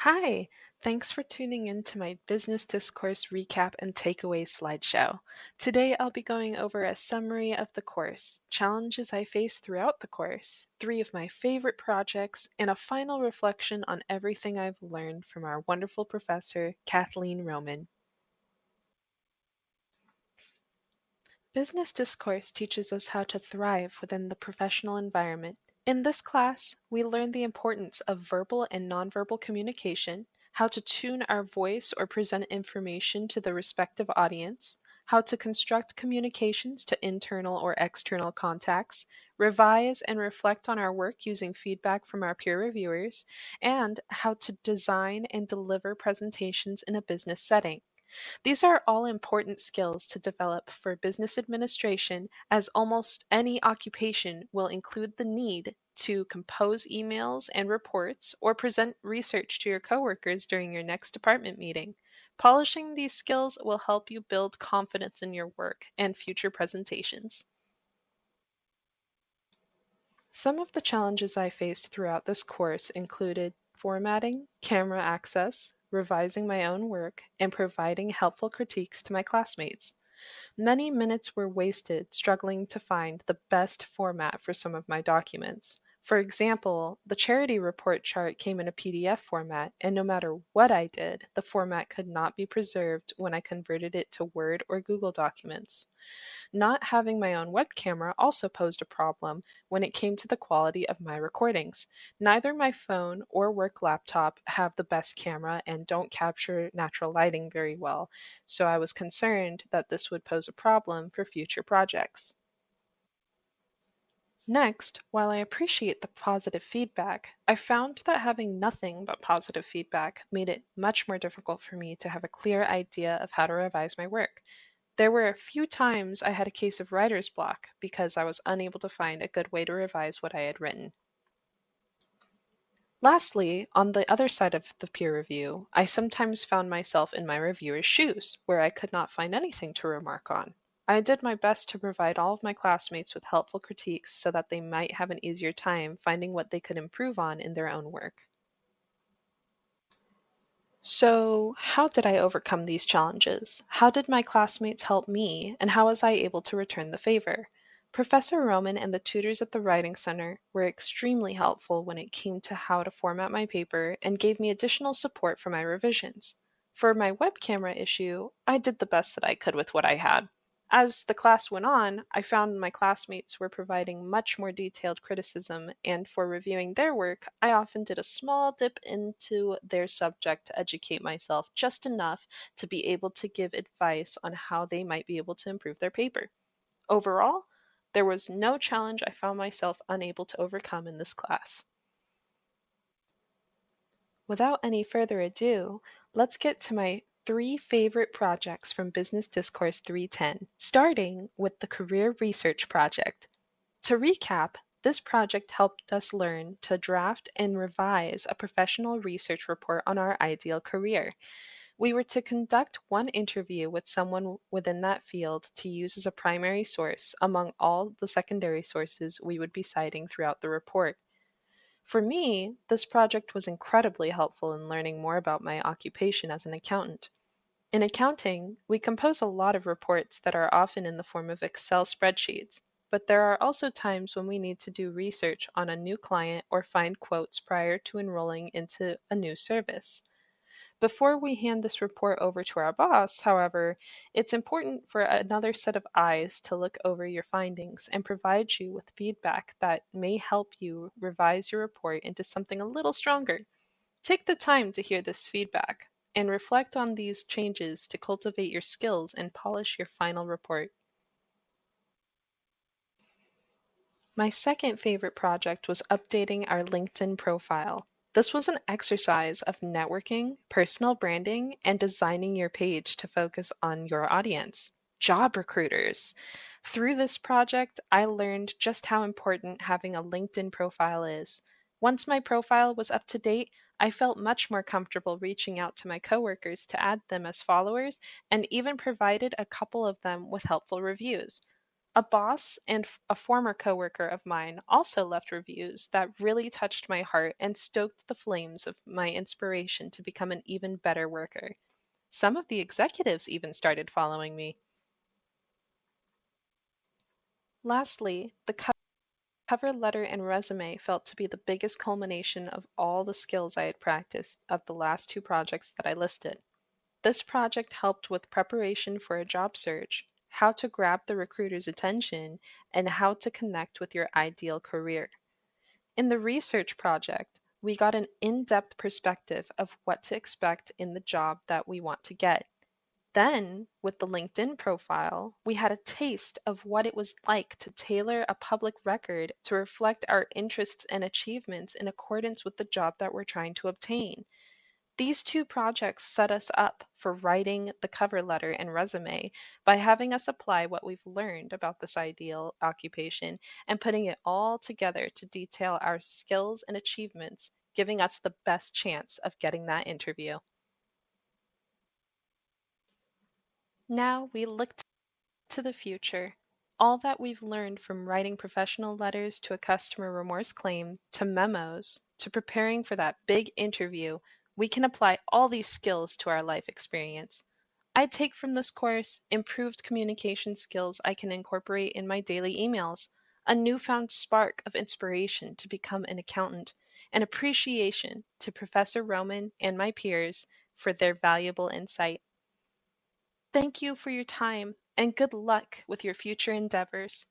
Hi, thanks for tuning in to my Business Discourse recap and takeaways slideshow. Today I'll be going over a summary of the course, challenges I faced throughout the course, three of my favorite projects, and a final reflection on everything I've learned from our wonderful professor, Kathleen Roman. Business discourse teaches us how to thrive within the professional environment. In this class, we learn the importance of verbal and nonverbal communication, how to tune our voice or present information to the respective audience, how to construct communications to internal or external contacts, revise and reflect on our work using feedback from our peer reviewers, and how to design and deliver presentations in a business setting. These are all important skills to develop for business administration, as almost any occupation will include the need to compose emails and reports or present research to your coworkers during your next department meeting. Polishing these skills will help you build confidence in your work and future presentations. Some of the challenges I faced throughout this course included formatting, camera access, revising my own work, and providing helpful critiques to my classmates. Many minutes were wasted struggling to find the best format for some of my documents. For example, the charity report chart came in a PDF format, and no matter what I did, the format could not be preserved when I converted it to Word or Google Documents. Not having my own web camera also posed a problem when it came to the quality of my recordings. Neither my phone or work laptop have the best camera and don't capture natural lighting very well, so I was concerned that this would pose a problem for future projects. Next, while I appreciate the positive feedback, I found that having nothing but positive feedback made it much more difficult for me to have a clear idea of how to revise my work. There were a few times I had a case of writer's block because I was unable to find a good way to revise what I had written. Lastly, on the other side of the peer review, I sometimes found myself in my reviewer's shoes, where I could not find anything to remark on. I did my best to provide all of my classmates with helpful critiques so that they might have an easier time finding what they could improve on in their own work. So, how did I overcome these challenges? How did my classmates help me, and how was I able to return the favor? Professor Roman and the tutors at the Writing Center were extremely helpful when it came to how to format my paper and gave me additional support for my revisions. For my web camera issue, I did the best that I could with what I had. As the class went on, I found my classmates were providing much more detailed criticism, and for reviewing their work, I often did a small dip into their subject to educate myself just enough to be able to give advice on how they might be able to improve their paper. Overall, there was no challenge I found myself unable to overcome in this class. Without any further ado, let's get to my three favorite projects from Business Discourse 310, starting with the Career Research Project. To recap, this project helped us learn to draft and revise a professional research report on our ideal career. We were to conduct one interview with someone within that field to use as a primary source among all the secondary sources we would be citing throughout the report. For me, this project was incredibly helpful in learning more about my occupation as an accountant. In accounting, we compose a lot of reports that are often in the form of Excel spreadsheets, but there are also times when we need to do research on a new client or find quotes prior to enrolling into a new service. Before we hand this report over to our boss, however, it's important for another set of eyes to look over your findings and provide you with feedback that may help you revise your report into something a little stronger. Take the time to hear this feedback and reflect on these changes to cultivate your skills and polish your final report. My second favorite project was updating our LinkedIn profile. This was an exercise of networking, personal branding, and designing your page to focus on your audience, job recruiters. Through this project, I learned just how important having a LinkedIn profile is. Once my profile was up to date, I felt much more comfortable reaching out to my coworkers to add them as followers and even provided a couple of them with helpful reviews. A boss and a former coworker of mine also left reviews that really touched my heart and stoked the flames of my inspiration to become an even better worker. Some of the executives even started following me. Lastly, the cover letter and resume felt to be the biggest culmination of all the skills I had practiced of the last two projects that I listed. This project helped with preparation for a job search, how to grab the recruiter's attention, and how to connect with your ideal career. In the research project, we got an in depth perspective of what to expect in the job that we want to get. Then, with the LinkedIn profile, we had a taste of what it was like to tailor a public record to reflect our interests and achievements in accordance with the job that we're trying to obtain. These two projects set us up for writing the cover letter and resume by having us apply what we've learned about this ideal occupation and putting it all together to detail our skills and achievements, giving us the best chance of getting that interview. Now we look to the future. All that we've learned from writing professional letters to a customer remorse claim to memos to preparing for that big interview, we can apply all these skills to our life experience. I take from this course improved communication skills I can incorporate in my daily emails, a newfound spark of inspiration to become an accountant, and appreciation to Professor Roman and my peers for their valuable insight. Thank you for your time and good luck with your future endeavors.